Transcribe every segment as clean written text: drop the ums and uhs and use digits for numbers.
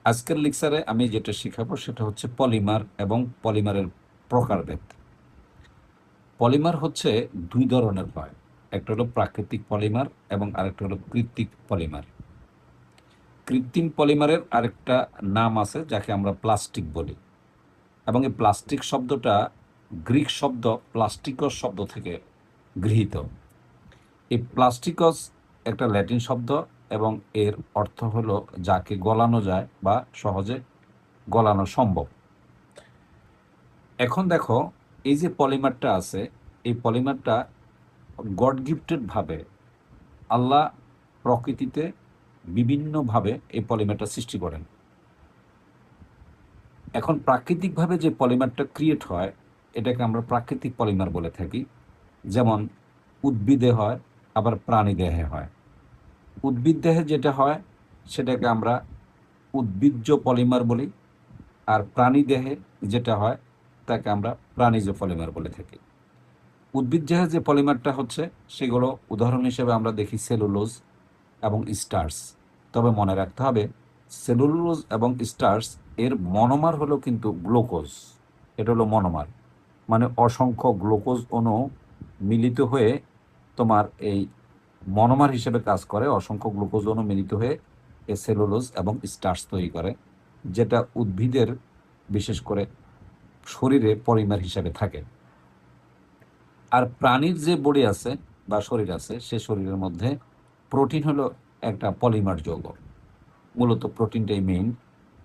আজকের লেকচারে আমি যেটা শিখাবো সেটা হচ্ছে পলিমার এবং পলিমারের প্রকারভেদ। পলিমার হচ্ছে দুই ধরনের হয়, একটা হলো প্রাকৃতিক পলিমার এবং আরেকটা হলো কৃত্রিম পলিমার। কৃত্রিম পলিমারের আরেকটা নাম আছে যাকে আমরা প্লাস্টিক বলি, এবং এই প্লাস্টিক শব্দটা গ্রিক শব্দ প্লাস্টিকস শব্দ থেকে গৃহীত। এই প্লাস্টিকস একটা ল্যাটিন শব্দ এবং এর অর্থ হলো যাকে গলানো যায় বা সহজে গলানো সম্ভব। এখন দেখো, এই যে পলিমারটা আছে, এই পলিমারটা গড গিফটেড ভাবে আল্লাহ প্রকৃতিতে বিভিন্নভাবে এই পলিমারটা সৃষ্টি করেন। এখন প্রাকৃতিকভাবে যে পলিমারটা ক্রিয়েট হয় এটাকে আমরা প্রাকৃতিক পলিমার বলে থাকি। যেমন উদ্ভিদে হয়, আবার প্রাণী দেহে হয়। উদ্ভিদ দেহে যেটা হয় সেটাকে আমরা উদ্ভিজ্জ পলিমার বলি, আর প্রাণী দেহে যেটা হয় তাকে আমরা প্রাণীজ পলিমার বলে থাকি। উদ্ভিদ দেহে যে পলিমারটা হচ্ছে সেগুলো উদাহরণ হিসেবে আমরা দেখি সেলুলোজ এবং স্টার্স। তবে মনে রাখতে হবে, সেলুলোজ এবং স্টার্স এর মনোমার হলো কিন্তু গ্লুকোজ। এটা হলো মনোমার, মানে অসংখ্য গ্লুকোজ অণু মিলিত হয়ে তোমার এই মনোমার হিসেবে কাজ করে। অসংখ্য গ্লুকোজ অণু মিলিত হয়ে এই সেলুলোজ এবং স্টার্স তৈরি করে, যেটা উদ্ভিদের বিশেষ করে শরীরে পলিমার হিসেবে থাকে। আর প্রাণীর যে বডি আছে বা শরীর আছে, সে শরীরের মধ্যে প্রোটিন হলো একটা পলিমার যৌগ। মূলত প্রোটিনটাই মেইন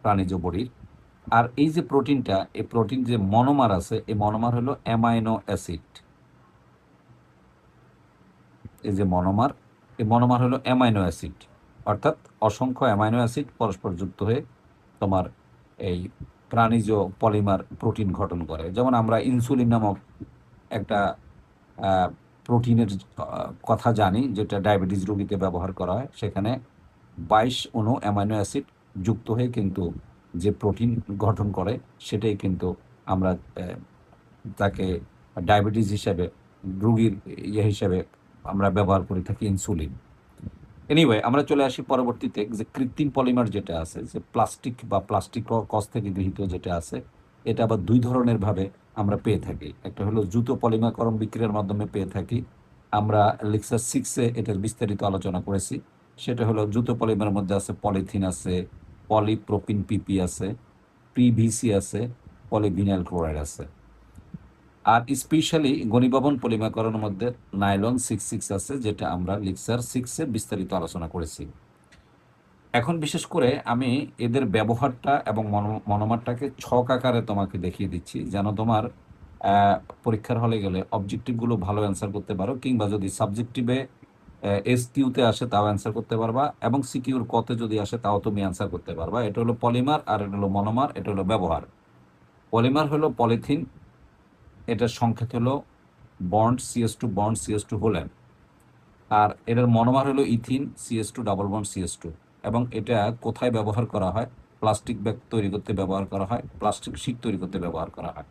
প্রাণীজ বডির। আর এই যে প্রোটিনটা, এই প্রোটিন যে মনোমার আছে, এই মনোমার হলো অ্যামাইনো অ্যাসিড। এই যে মনোমার, এই মনোমার হলো অ্যামাইনো অ্যাসিড, অর্থাৎ অসংখ্য অ্যামাইনো অ্যাসিড পরস্পর যুক্ত হয়ে তোমার এই প্রাণীজ পলিমার প্রোটিন গঠন করে। যেমন আমরা ইনসুলিন নামক একটা প্রোটিনের কথা জানি, যেটা ডায়াবেটিস রোগীতে ব্যবহার করা হয়। সেখানে 22 অণু অ্যামাইনো অ্যাসিড যুক্ত হয়ে কিন্তু যে প্রোটিন গঠন করে, সেটাই কিন্তু আমরা তাকে ডায়াবেটিস হিসেবে, রোগীর হিসেবে আমরা ব্যবহার করে থাকি ইনসুলিন। এনিওয়ে, আমরা চলে আসি পরবর্তীতে, যে কৃত্রিম পলিমার যেটা আছে, যে প্লাস্টিক বা প্লাস্টিক কস থেকে গৃহীত যেটা আছে, এটা আবার দুই ধরনের ভাবে আমরা পেয়ে থাকি। একটা হলো দ্রুত পলিমারকরণ বিক্রিয়ার মাধ্যমে পেয়ে থাকি। আমরা লেকচার 6-এ এটার বিস্তারিত আলোচনা করেছি। সেটা হলো দ্রুত পলিমারের মধ্যে আছে পলিথিন আছে, পলিপ্রোপিন পিপি আছে, পিভিসি আছে, পলিভিনাইল ক্লোরাইড আছে। আর স্পেশালি ঘনীভবন পলিমারকরণের মধ্যে নাইলন 66 আছে, যেটা আমরা লেকচার 6-এ বিস্তারিত আলোচনা করেছি। এখন বিশেষ করে আমি এদের ব্যবহারটা এবং মনোমারটাকে ছক আকারে তোমাকে দেখিয়ে দিচ্ছি, যেন তোমার পরীক্ষার হলে গেলে অবজেক্টিভগুলো ভালো অ্যান্সার করতে পারো, কিংবা যদি সাবজেক্টিভে এসকিউতে আসে তাও অ্যান্সার করতে পারবা, এবং সিকিউর কতে যদি আসে তাও তুমি অ্যান্সার করতে পারবা। এটা হলো পলিমার আর এটা হলো মনোমার, এটা হলো ব্যবহার। পলিমার হলো পলিথিন, এটার সংকেত হলো bond CS2 bond CS2 Hollen. আর এটার মনোমার হলো ethene CS2 double bond CS2। এবং এটা কোথায় ব্যবহার করা হয়? প্লাস্টিক ব্যাগ তৈরি করতে ব্যবহার করা হয়, প্লাস্টিক শীট তৈরি করতে ব্যবহার করা হয়।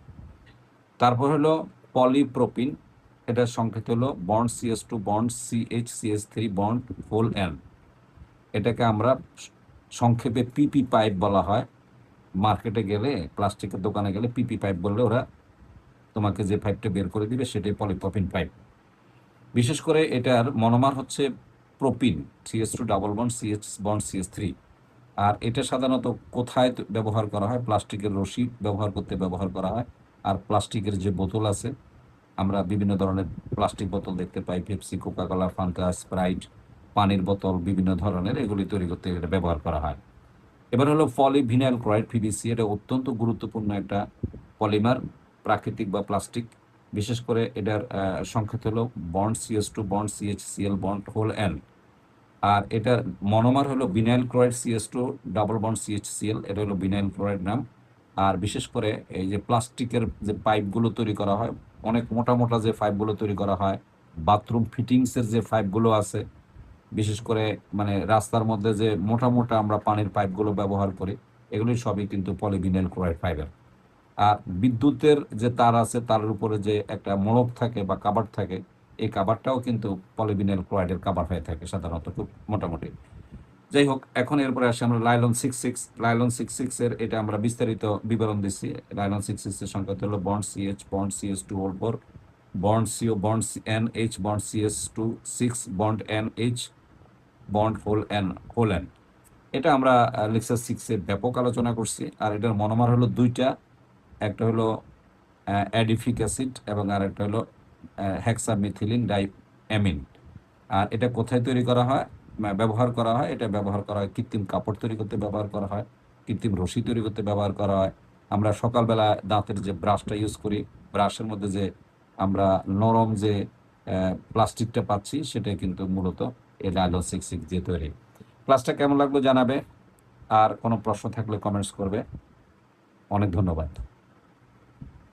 তারপর হলো পলিপ্রোপিন, এটার সংকেত হলো bond CS2 bond CH CS3 bond whole N। এটাকে আমরা সংক্ষেপে পিপি পাইপ বলা হয়। মার্কেটে গেলে, প্লাস্টিকের দোকানে গেলে পিপি পাইপ বললে ওরা তোমাকে যে পাইপটা বের করে দিবে সেটাই পলিপ্রোপিন পাইপ। বিশেষ করে এটার মনোমার হচ্ছে propene CS2 double bond CH bond CS3। আর এটা সাধারণত কোথায় ব্যবহার করা হয়? প্লাস্টিকের রশি ব্যবহার করতে ব্যবহার করা হয়। আর প্লাস্টিকের যে বোতল আছে, আমরা বিভিন্ন ধরনের প্লাস্টিক বোতল দেখতে পাই, পেপসি, কোকাকোলা, ফান্টা, স্প্রাইট, পানির বোতল বিভিন্ন ধরনের, এগুলি তৈরি করতে এটা ব্যবহার করা হয়। এবার হলো পলিভিনাইল ক্লোরাইড PVC, এটা অত্যন্ত গুরুত্বপূর্ণ একটা পলিমার, প্রাকৃতিক বা প্লাস্টিক। বিশেষ করে এটার সংকেত হলো bond CS2 bond CHCl bond whole N। আর এটার মনোমার হলো vinyl chloride CS2 double bond CHCl, এটা হলো বিনাইল ক্লোরাইড নাম। আর বিশেষ করে এই যে প্লাস্টিকের যে পাইপগুলো তৈরি করা হয়, অনেক মোটা মোটা যে পাইপগুলো তৈরি করা হয়, বাথরুম ফিটিংসের যে পাইপগুলো আছে, বিশেষ করে মানে রাস্তার মধ্যে যে মোটা মোটা আমরা পানির পাইপগুলো ব্যবহার করি, এগুলি সবই কিন্তু পলিভিনাইল ক্লোরাইড ফাইবার। আর বিদ্যুতের যে তার আছে, তারের উপরে যে একটা মোড়ক থাকে বা কাভার থাকে, এই কাভারটাও কিন্তু পলিভিনাইল ক্লোরাইডের কাভার হয়ে থাকে সাধারণত, খুব মোটামুটি। যাই হোক, এখন এরপরে আসে আমরা লাইলন 66 এর এটা আমরা বিস্তারিত বিবরণ দিচ্ছি। লাইলন 66 এর সংখ্যা হলো bond CH, bond CS two whole 4, bond CO, bond NH, bond CS two 6, bond NH, bond whole N. এটা আমরা লেকচার 6-এ ব্যাপক আলোচনা করছি। আর এটার মনোমার হলো দুইটা, একটা হলো অ্যাডিফিক অ্যাসিড এবং আর একটা হলো হেক্সামিথিলিন ডাইঅ্যামিন। আর এটা কোথায় তৈরি করা হয়, ব্যবহার করা হয়? এটা ব্যবহার করা হয় কৃত্রিম কাপড় তৈরি করতে, ব্যবহার করা হয় কৃত্রিম রশি তৈরি করতে, ব্যবহার করা হয়। আমরা সকালবেলা দাঁতের যে ব্রাশটা ইউজ করি, ব্রাশের মধ্যে যে আমরা নরম যে প্লাস্টিকটা পাচ্ছি, সেটা কিন্তু মূলত এই লাইলন 66 দিয়ে তৈরি। ক্লাসটা কেমন লাগলো জানাবে, আর কোনো প্রশ্ন থাকলে কমেন্টস করবে। অনেক ধন্যবাদ।